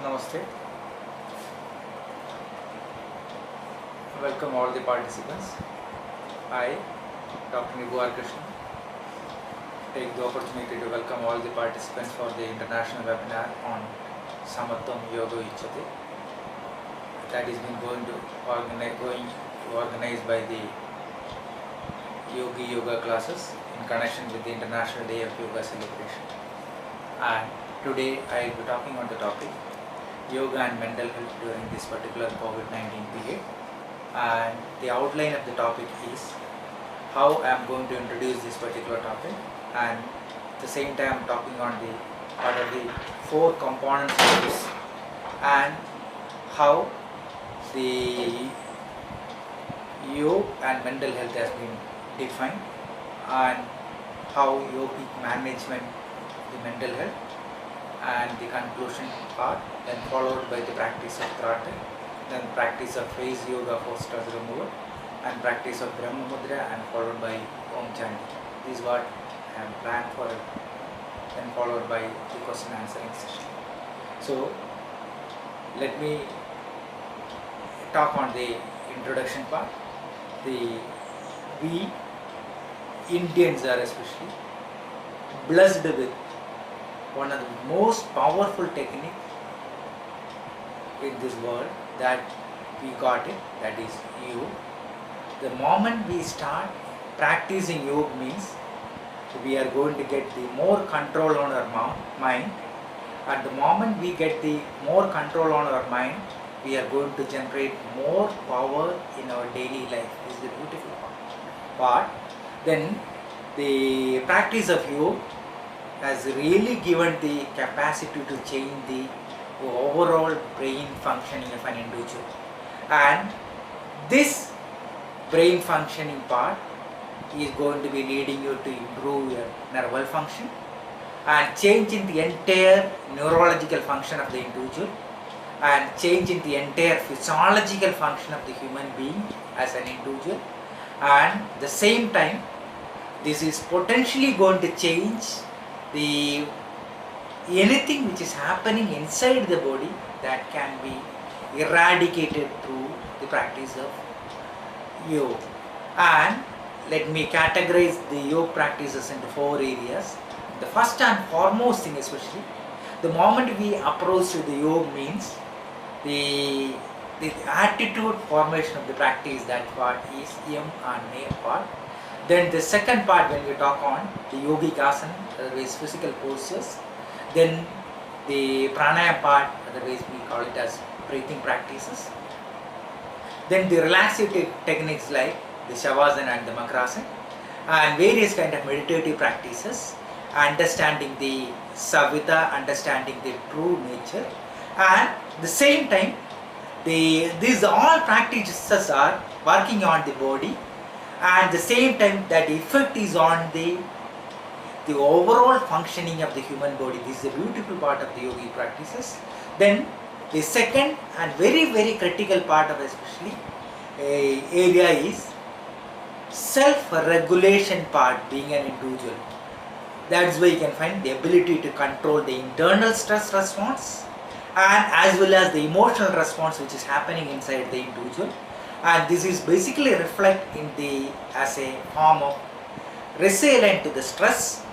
Namaste. Welcome all the participants. I, Dr. Nibhu R. Krishnan, take the opportunity to welcome all the participants for the international webinar on Samatvam Yoga Uchyate. That is being going to organized by the Yoga classes in connection with the International Day of Yoga celebration. And today I will be talking on the topic Yoga and mental health during this particular COVID-19 period. And the outline of the topic is how I am going to introduce this particular topic, and at the same time I am talking on the what are the four components of this and how the yoga and mental health has been defined and how yogic management the mental health, and the conclusion part, then followed by the practice of Karate, then practice of face yoga for stress removal, and practice of Brahma Mudra, and followed by Om Chanting. This is what I am planned for, then followed by the question answering session. So let me talk on the introduction part. We Indians are especially blessed with one of the most powerful technique in this world that we got it, that is yoga. The moment we start practicing yoga means we are going to get the more control on our mind. At the moment we get the more control on our mind, we are going to generate more power in our daily life. This is the beautiful part. Then the practice of yoga has really given the capacity to change the overall brain functioning of an individual, and this brain functioning part is going to be leading you to improve your nerval function and change in the entire neurological function of the individual and change in the entire physiological function of the human being as an individual, and at the same time this is potentially going to change the anything which is happening inside the body that can be eradicated through the practice of yoga. And let me categorize the yoga practices into four areas. The first and foremost thing, especially the moment we approach to the yoga, means the attitude formation of the practice. That part is yam and niyam part. Then the second part, when we talk on the yogic asana, otherwise physical postures, then the pranayama part, otherwise we call it as breathing practices. Then the relaxing techniques like the shavasana and the makrasana, and various kind of meditative practices, understanding the savita, understanding the true nature, and at the same time these all practices are working on the body, and at the same time that effect is on the overall functioning of the human body. This is a beautiful part of the yogic practices. Then the second and very critical part of especially area is self-regulation part, being an individual. That is where you can find the ability to control the internal stress response and as well as the emotional response which is happening inside the individual, and this is basically reflect in the as a form of resilient to the stress,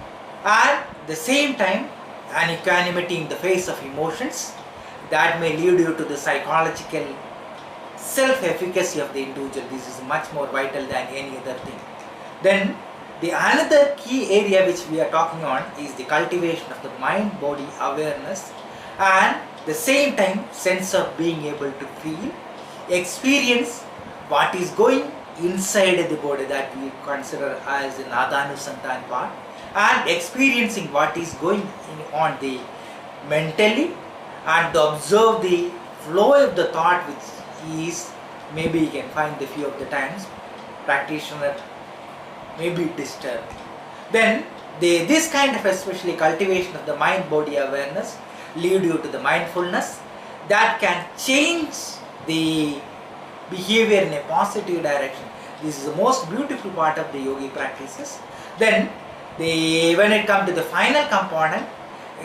and at the same time an equanimity in the face of emotions that may lead you to the psychological self-efficacy of the individual. This is much more vital than any other thing. Then the another key area which we are talking on is the cultivation of the mind-body awareness, and the same time sense of being able to feel, experience what is going inside the body, that we consider as the Nadanusantan part, and experiencing what is going on the mentally, and to observe the flow of the thought which is maybe you can find the few of the times practitioner may be disturbed. Then this kind of especially cultivation of the mind body awareness lead you to the mindfulness that can change the behavior in a positive direction. This is the most beautiful part of the yogic practices. Then when it comes to the final component,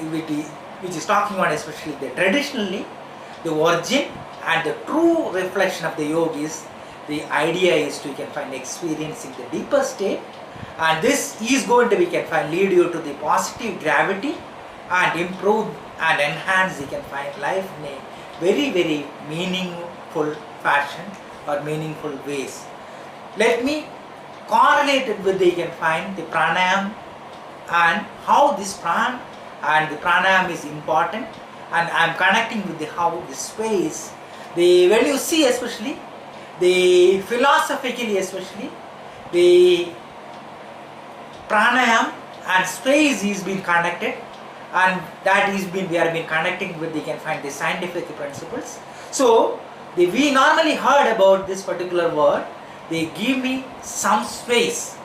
which is talking on especially the traditionally the origin and the true reflection of the yoga is the idea is to you can find experiencing the deeper state, and this is going to we can find lead you to the positive gravity and improve and enhance you can find life in a very meaningful fashion or meaningful ways. Let me correlate it with the you can find the pranayam and how this pran and the pranayam is important, and I am connecting with the how the space when you see especially the philosophically especially the pranayam and space is being connected, and that is been we are been connecting with you can find the scientific principles. So we normally heard about this particular word, they give me some space,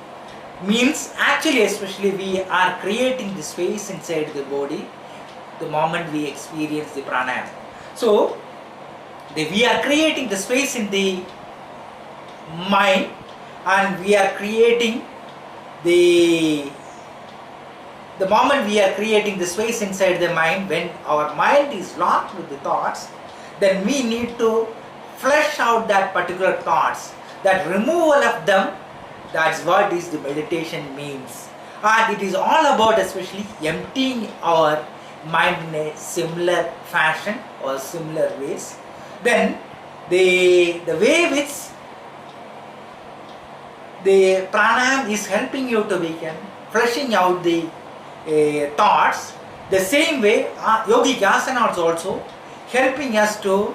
means actually especially we are creating the space inside the body the moment we experience the pranayam. So we are creating the space in the mind, and we are creating the moment we are creating the space inside the mind, when our mind is locked with the thoughts, then we need to flesh out that particular thoughts, that removal of them. That's what is the meditation means, and it is all about especially emptying our mind in a similar fashion or similar ways. Then the way which the pranayam is helping you to begin fleshing out the thoughts, the same way yogic asana is also helping us to,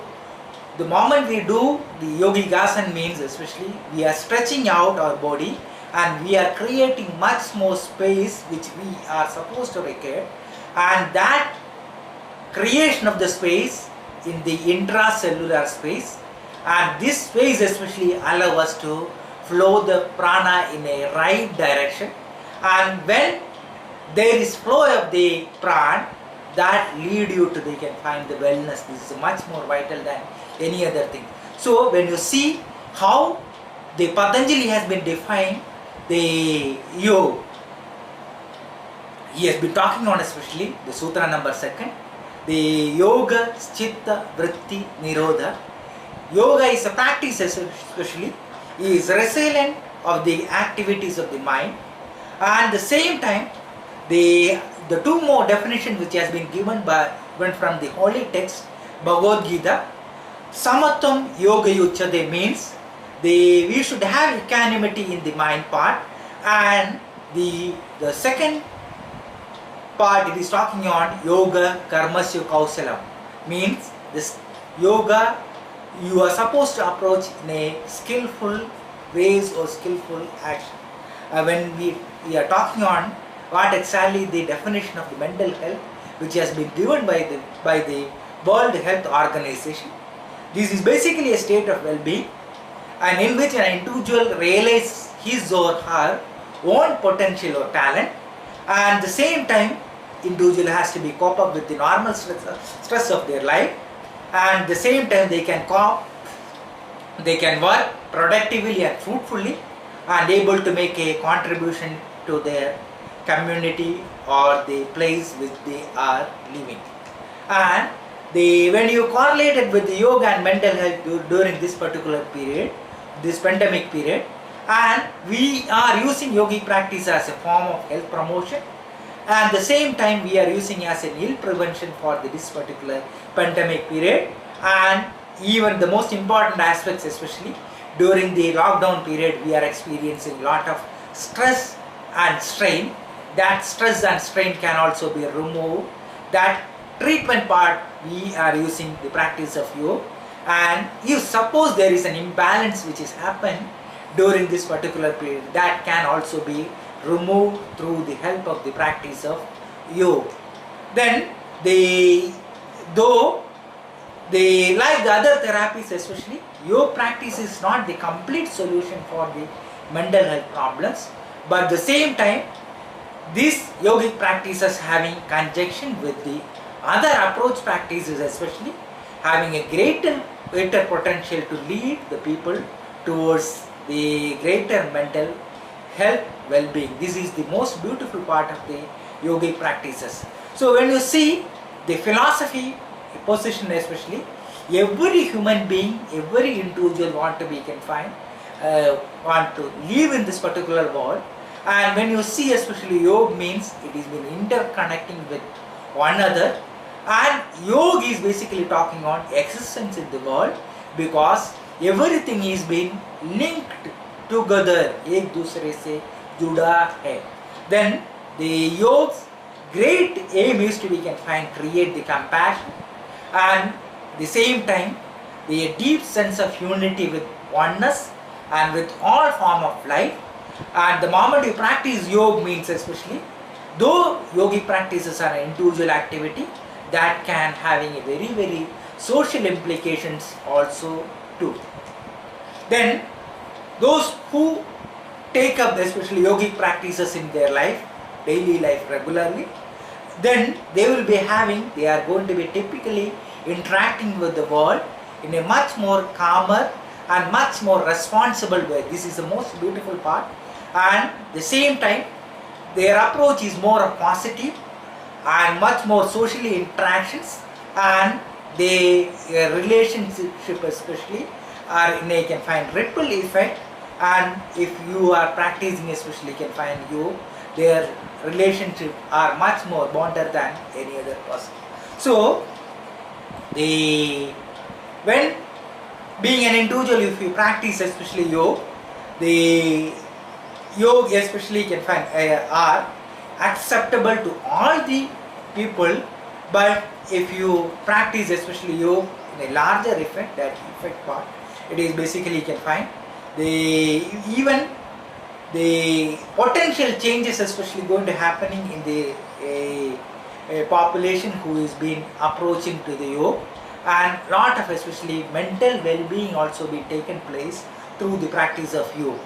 the moment we do the yogic asana means especially we are stretching out our body and we are creating much more space which we are supposed to require, and that creation of the space in the intracellular space, and this space especially allow us to flow the prana in a right direction, and when there is flow of the prana, that lead you to you can find the wellness. This is much more vital than any other thing. So when you see how the Patanjali has been defined the yoga, he has been talking on especially the sutra number 2nd, the yoga chitta vritti nirodha. Yoga is a practice especially is resilient of the activities of the mind, and the same time the two more definitions which has been given from the holy text Bhagavad Gita. Samatvam yoga yuchade means we should have equanimity in the mind part, and the second part it is talking on yoga karmasya kausalam, means this yoga you are supposed to approach in a skillful ways or skillful action. When we are talking on what exactly the definition of the mental health which has been given by the World Health Organization, this is basically a state of well-being, and in which an individual realizes his or her own potential or talent, and at the same time individual has to be cope up with the normal stress of their life, and at the same time they can work productively and fruitfully and able to make a contribution to their community or the place which they are living. And when you correlate it with the yoga and mental health during this particular period, this pandemic period, and we are using yogic practice as a form of health promotion, and at the same time we are using as an ill prevention for this particular pandemic period, and even the most important aspects especially during the lockdown period we are experiencing a lot of stress and strain. That stress and strain can also be removed. That treatment part we are using the practice of yoga, and if suppose there is an imbalance which is happened during this particular period, that can also be removed through the help of the practice of yoga. Then like the other therapies especially, yoga practice is not the complete solution for the mental health problems, but at the same time these yogic practices having conjunction with the other approach practices especially having a greater potential to lead the people towards the greater mental health well-being. This is the most beautiful part of the yogic practices. So when you see the philosophy position, especially every human being, every individual want to be confined, want to live in this particular world. And when you see especially yoga means it is been interconnecting with one another, and yoga is basically talking on existence in the world, because everything is being linked together, एक दूसरे से जुड़ा है. Then the yoga's great aim is to be confined, create the compassion, and the same time the deep sense of unity with oneness and with all form of life. And the moment you practice yoga means, especially though yogic practices are an individual activity, that can having a very social implications also too. Then those who take up especially yogic practices in their life, daily life regularly, then they will be having, they are going to be typically interacting with the world in a much more calmer and much more responsible way. This is the most beautiful part. And the same time their approach is more positive and much more socially interactions, and the relationship especially are in a, can find ripple effect. And if you are practicing especially can find you, their relationship are much more bonded than any other person. So when being an individual, if you practice especially yoga, the yoga especially can find are acceptable to all the people. But if you practice especially yoga in a larger effect, that effect part, it is basically can find even the potential changes especially going to happening in the a population who is been approaching to the yoga, and lot of especially mental well-being also be taken place through the practice of yoga.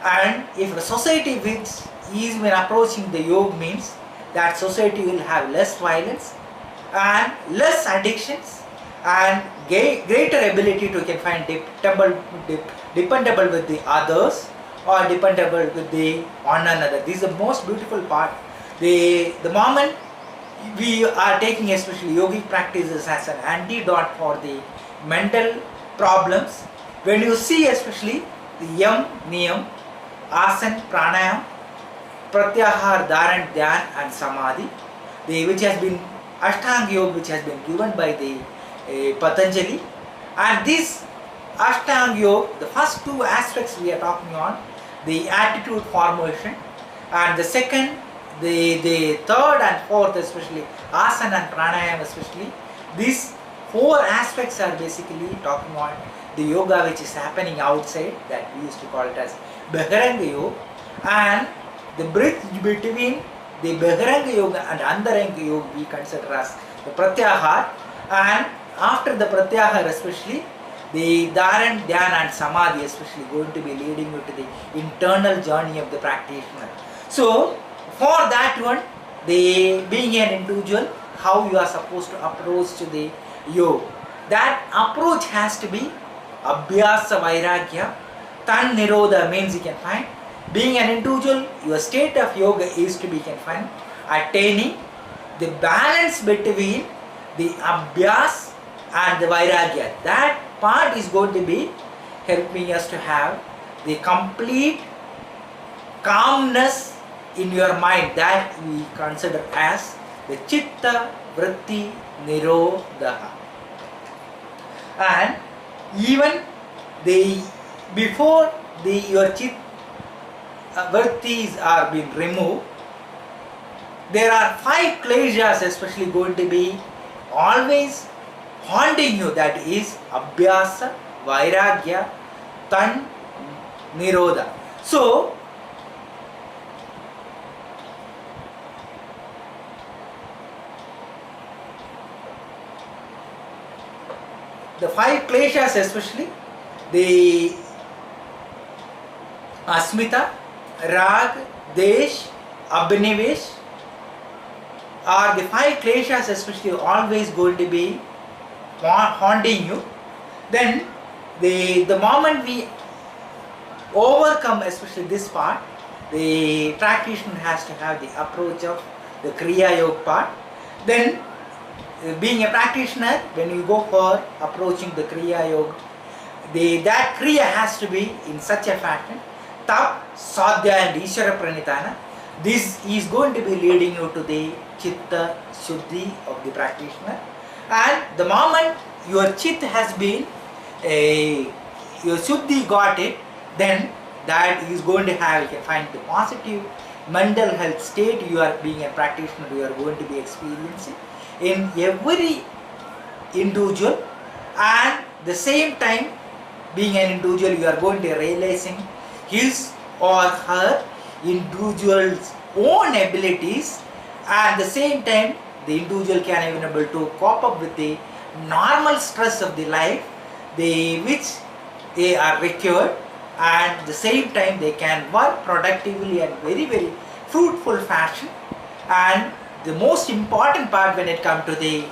And if a society which is been approaching the yoga means, that society will have less violence and less addictions and greater ability to can find dependable with the others or dependable with the one another. This is the most beautiful part. The moment we are taking especially yogic practices as an antidote for the mental problems, when you see especially the yam, niyam, asana, pranayam, pratyahar, dharan, dhyan and samadhi, which has been Ashtanga Yoga, which has been given by the Patanjali. And this Ashtanga Yoga, the first two aspects we are talking on, the attitude formation, and the second, the third and fourth especially, asana and pranayama especially, these four aspects are basically talking on the yoga which is happening outside, that we used to call it as Bahiranga Yoga. And the bridge between the Bahiranga Yoga and Antaranga Yoga we consider as the Pratyahar, and after the Pratyahar especially, the Dharan, Dhyan and Samadhi especially going to be leading you to the internal journey of the practitioner. So for that one, the being an individual, how you are supposed to approach to the yoga, that approach has to be Abhyasa Vairagya. Tan Nirodha means you can find, being an individual, your state of yoga is to be can find attaining the balance between the Abhyas and the Vairagya. That part is going to be helping us to have the complete calmness in your mind, that we consider as the Chitta Vritti Nirodha. And even before your Chitta Vrittis are being removed, there are 5 kleshas especially going to be always haunting you, that is Abhyasa, Vairagya, Tan, Nirodha. So the 5 kleshas especially, the Asmita, Rag, Desh, Abhinivesh are the 5 kleshas especially always going to be haunting you. Then the moment we overcome especially this part, the practitioner has to have the approach of the Kriya Yoga part, Then being a practitioner, when you go for approaching the Kriya Yoga, that Kriya has to be in such a fashion, Tap, Sadhya and Ishvara Pranitana. This is going to be leading you to the Chitta Shuddhi of the practitioner. And the moment your Chit has been, your Shuddhi got it, then that is going to have, you can find the positive mental health state you are being a practitioner, you are going to be experiencing in every individual. And the same time, being an individual, you are going to realizing his or her individual's own abilities, and the same time the individual can even able to cope up with the normal stress of the life which they are required, and the same time they can work productively and very very fruitful fashion. And the most important part when it comes to the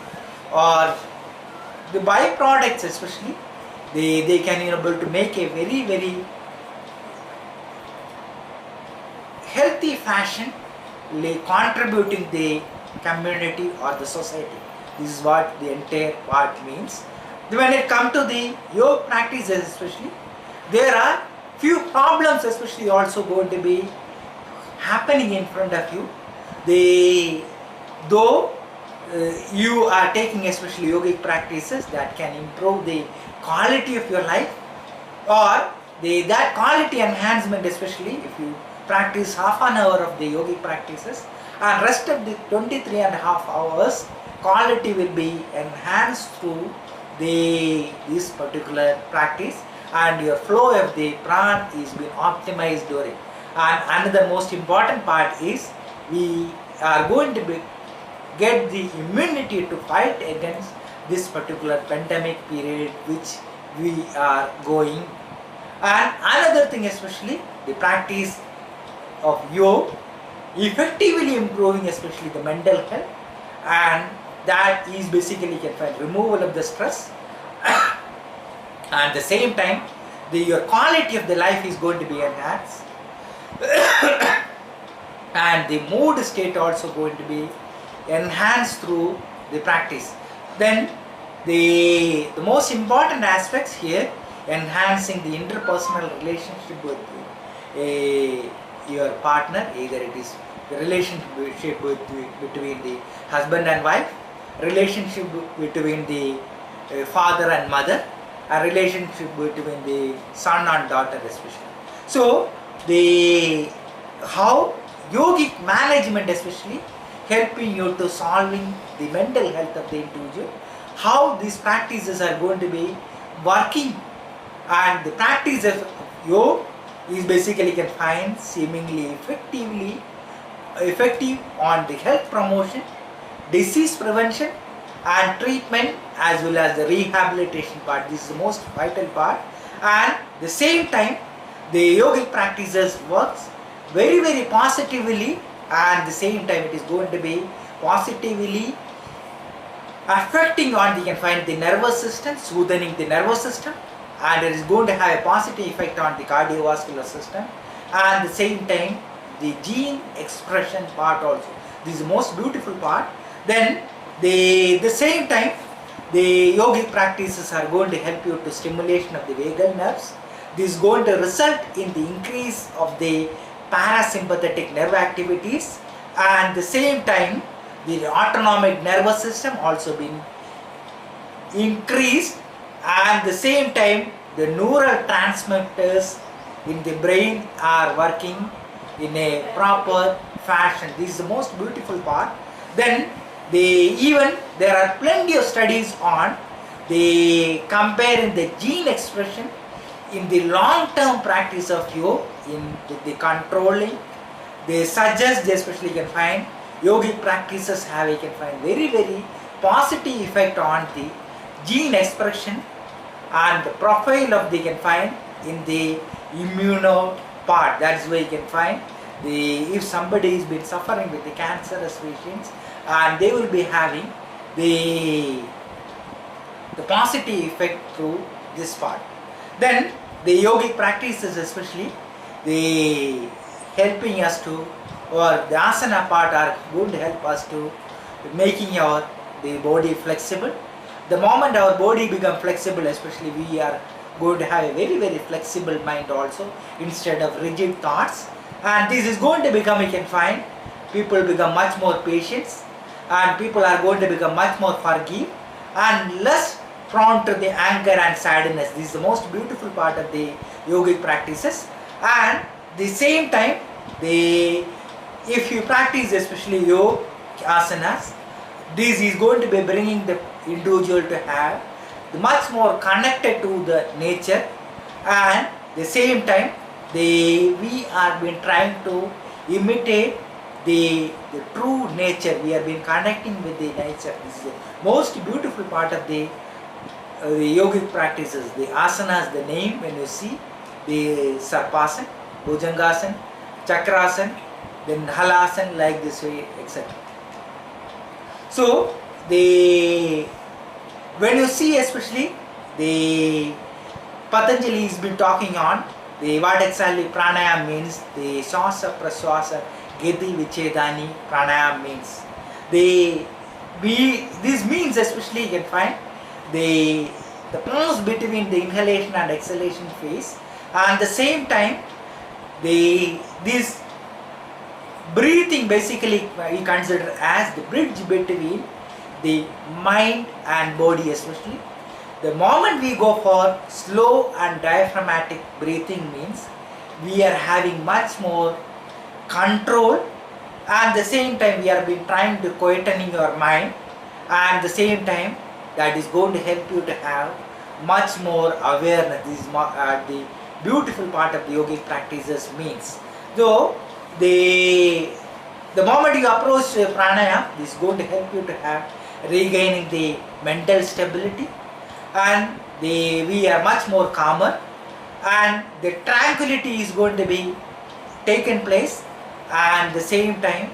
byproducts especially, they can be able to make a very very healthy fashion, contributing the community or the society. This is what the entire part means. When it comes to the yoga practices especially, there are few problems especially also going to be happening in front of you. Though you are taking especially yogic practices that can improve the quality of your life, or that quality enhancement, especially if you practice half an hour of the yogic practices and rest of the 23.5 hours, quality will be enhanced through this particular practice, and your flow of the prana is being optimized during. And another most important part is we are going to get the immunity to fight against this particular pandemic period which we are going. And another thing especially, the practice of yoga effectively improving especially the mental health, and that is basically can find removal of the stress and the same time your quality of the life is going to be enhanced and the mood state also going to be enhanced through the practice. Then the most important aspects here, enhancing the interpersonal relationship with your partner, either it is the relationship between the husband and wife, relationship between the father and mother, a relationship between the son and daughter especially. So how yogic management especially helping you to solving the mental health of the individual, how these practices are going to be working, and the practice of yoga is basically can find seemingly effective on the health promotion, disease prevention and treatment, as well as the rehabilitation part. This is the most vital part, and the same time the yogic practices works very very positively, and the same time it is going to be positively affecting on the nervous system, soothing the nervous system, and it is going to have a positive effect on the cardiovascular system, and the same time the gene expression part also. This is the most beautiful part. Then the same time the yogic practices are going to help you to stimulation of the vagal nerves. This is going to result in the increase of the parasympathetic nerve activities, and the same time the autonomic nervous system also been increased, and the same time the neural transmitters in the brain are working in a proper fashion. This is the most beautiful part. Then there are plenty of studies on comparing the gene expression in the long-term practice of yoga in the controlling. They suggest, especially you can find yogic practices have very very positive effect on the gene expression and the profile of in the immuno part. That's why you can find if somebody has been suffering with the cancerous patients, and they will be having the positive effect through this part. Then the yogic practices especially helping us to, or the asana part are going to help us to making our the body flexible. The moment our body become flexible, especially, we are going to have a very flexible mind also, instead of rigid thoughts. And this is going to become, you can find, people become much more patient, and people are going to become much more forgive and less prone to the anger and sadness. This is the most beautiful part of the yogic practices. And the same time, if you practice especially yoga asanas, this is going to be bringing the individual to have much more connected to the nature, and the same time we are been trying to imitate the true nature. We have been connecting with the nature. This is the most beautiful part of the yogic practices. The asanas, the name, when you see the Sarpasana, Bhujangasana, Chakrasana, then Halasana, like this way, etc. So when you see especially the Patanjali has been talking on what exactly pranayama means, the shwasa prashwasa giti vichedani pranayama means. This means especially you can find the pause between the inhalation and exhalation phase, and the same time this breathing basically we consider as the bridge between the mind and body. Especially the moment we go for slow and diaphragmatic breathing means we are having much more control, and the same time we are been trying to quietening your mind, and the same time that is going to help you to have much more awareness. This is the beautiful part of the yogic practices means. So the moment you approach pranayama, this is going to help you to have regaining the mental stability, and we are much more calmer, and the tranquility is going to be taken place, and the same time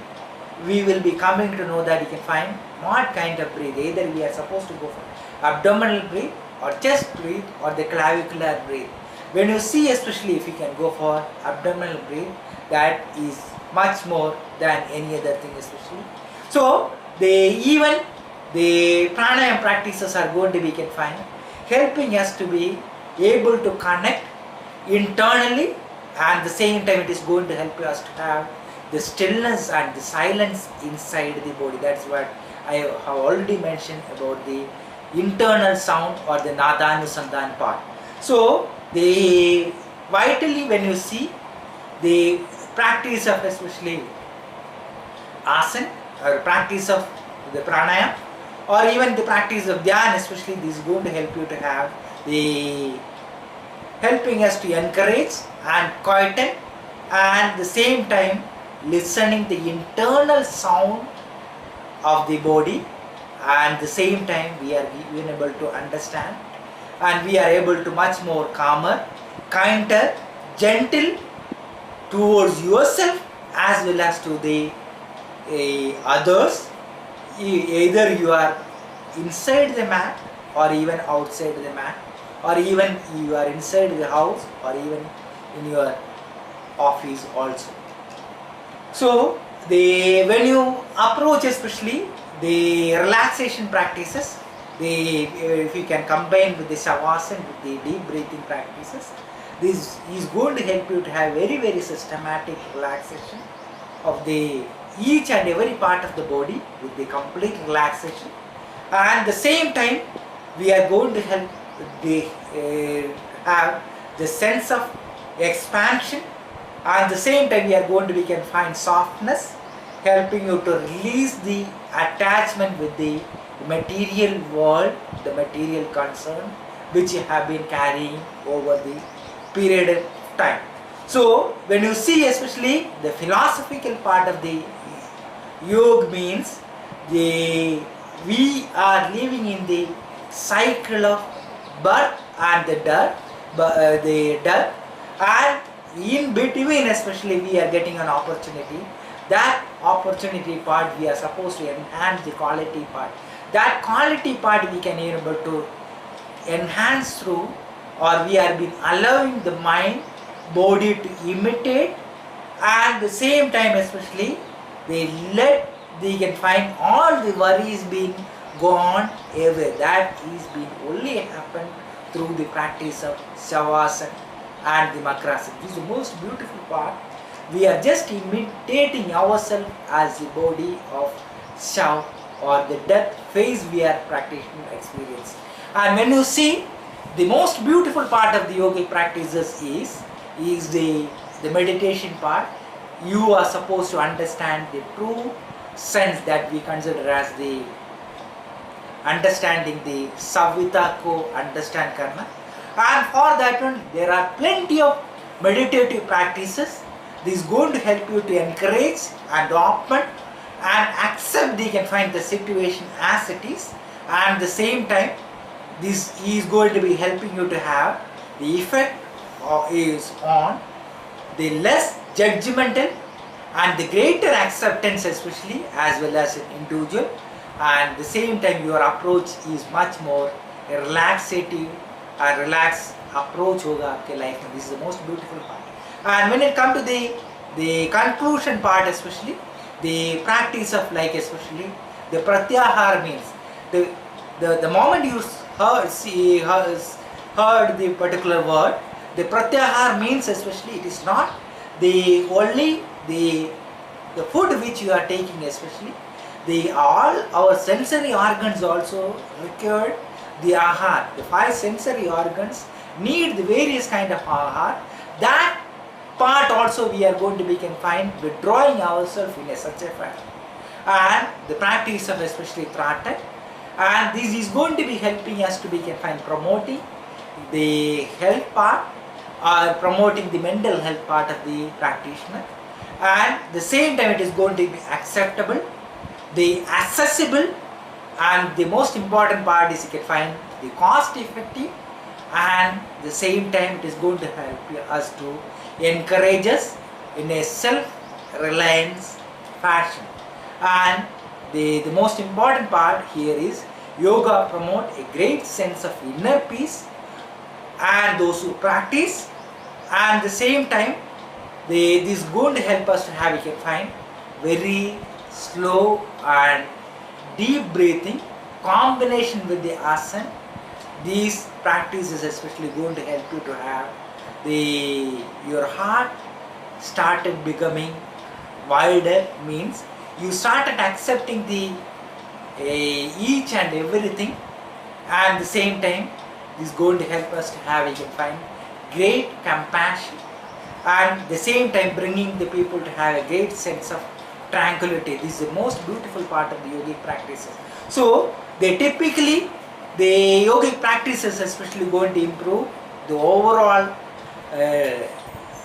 we will be coming to know that you can find what kind of breathe. Either we are supposed to go for abdominal breathe or chest breathe or the clavicular breathe. When you see, especially if you can go for abdominal breathe, that is much more than any other thing especially. So even the pranayama practices are going to be, can find, helping us to be able to connect internally, and the same time it is going to help us to have the stillness and the silence inside the body. That's what I have already mentioned about the internal sound or the Nadanusandhan part. So vitally when you see the practice of especially asana or practice of the pranayama, or even the practice of dhyana, especially, this is going to help you to have helping us to encourage and quieten, and the same time listening the internal sound of the body, and the same time we are being able to understand, and we are able to much more calmer, kinder, gentle towards yourself as well as to the others. Either you are inside the mat or even outside the mat, or even you are inside the house or even in your office also. So when you approach especially the relaxation practices, if you can combine with the shavasana, with the deep breathing practices, this is going to help you to have very systematic relaxation of the each and every part of the body with the complete relaxation, and the same time we are going to help have the sense of expansion, and the same time we are going to, we can find softness, helping you to release the attachment with the material world, the material concern which you have been carrying over the period of time. So when you see especially the philosophical part of the yoga means we are living in the cycle of birth and the death, and in between especially we are getting an opportunity. That opportunity part we are supposed to enhance the quality part. That quality part we can be able to enhance through, or we are been allowing the mind, body to imitate, and the same time especially they let they can find all the worries being gone away. That is being only happened through the practice of Shavasana and the Makrasana. This is the most beautiful part. We are just imitating ourselves as the body of Shav, or the death phase we are practicing experience. And when you see, the most beautiful part of the yogic practices is the meditation part. You are supposed to understand the true sense that we consider as the understanding the Savitako understand karma. And for that one, there are plenty of meditative practices. This is going to help you to encourage and open and accept, you can find the situation as it is, and at the same time this is going to be helping you to have the effect is on the less judgmental and the greater acceptance, especially as well as an individual, and at the same time your approach is much more a relaxative, a relaxed approach hoga आपके life में. This is the most beautiful part. And when it comes to the conclusion part, especially the practice of, like, especially the pratyahara means the moment you heard the particular word, the pratyahara means especially it is not the only the food which you are taking, especially the all our sensory organs also required the ahar. The 5 sensory organs need the various kind of ahar. That part also we are going to be confined withdrawing ourselves in such a fashion, and the practice of especially Tratak, and this is going to be helping us to be confined promoting the health part or promoting the mental health part of the practitioner, and the same time it is going to be acceptable, the accessible, and the most important part is you can find the cost effective, and the same time it is going to help us to encourage us in a self-reliance fashion. And the most important part here is yoga promote a great sense of inner peace, and those who practice, and the same time this is going to help us to have, you can find, very slow and deep breathing combination with the asana. These practices especially going to help you to have your heart started becoming wider, means you started accepting the each and everything, and at the same time this is going to help us to have, you can find, great compassion, and at the same time bringing the people to have a great sense of tranquility. This is the most beautiful part of the yogic practices. So they typically, the yogic practices especially going to improve the overall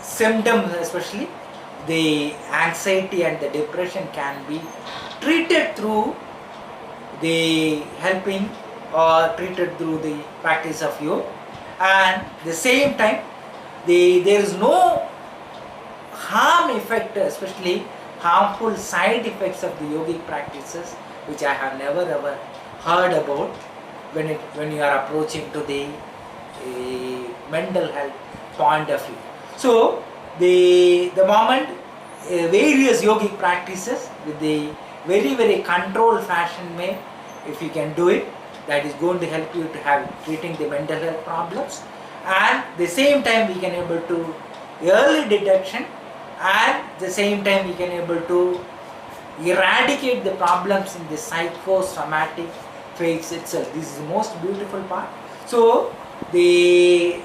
symptoms, especially the anxiety and the depression can be treated through the helping or treated through the practice of yoga, and the same time there is no harm effect, especially harmful side effects of the yogic practices, which I have never ever heard about when you are approaching to the mental health point of view. So the moment various yogic practices with the very controlled fashion may, if you can do it, that is going to help you to have treating the mental health problems, and the same time we can able to early detection, and the same time we can able to eradicate the problems in the psychosomatic phase itself. This is the most beautiful part. So the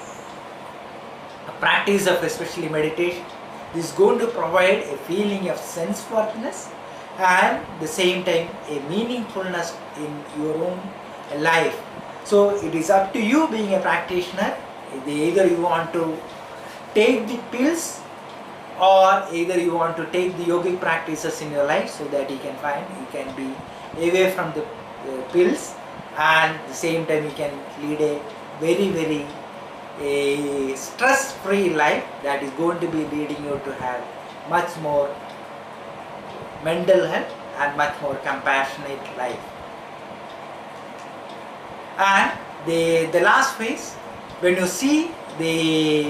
practice of especially meditation, this is going to provide a feeling of sense worthiness and the same time a meaningfulness in your own life. So it is up to you being a practitioner. Either you want to take the pills or either you want to take the yogic practices in your life, so that you can be away from the pills, and at the same time you can lead a very stress-free life that is going to be leading you to have much more mental health and much more compassionate life. And the last phase, when you see the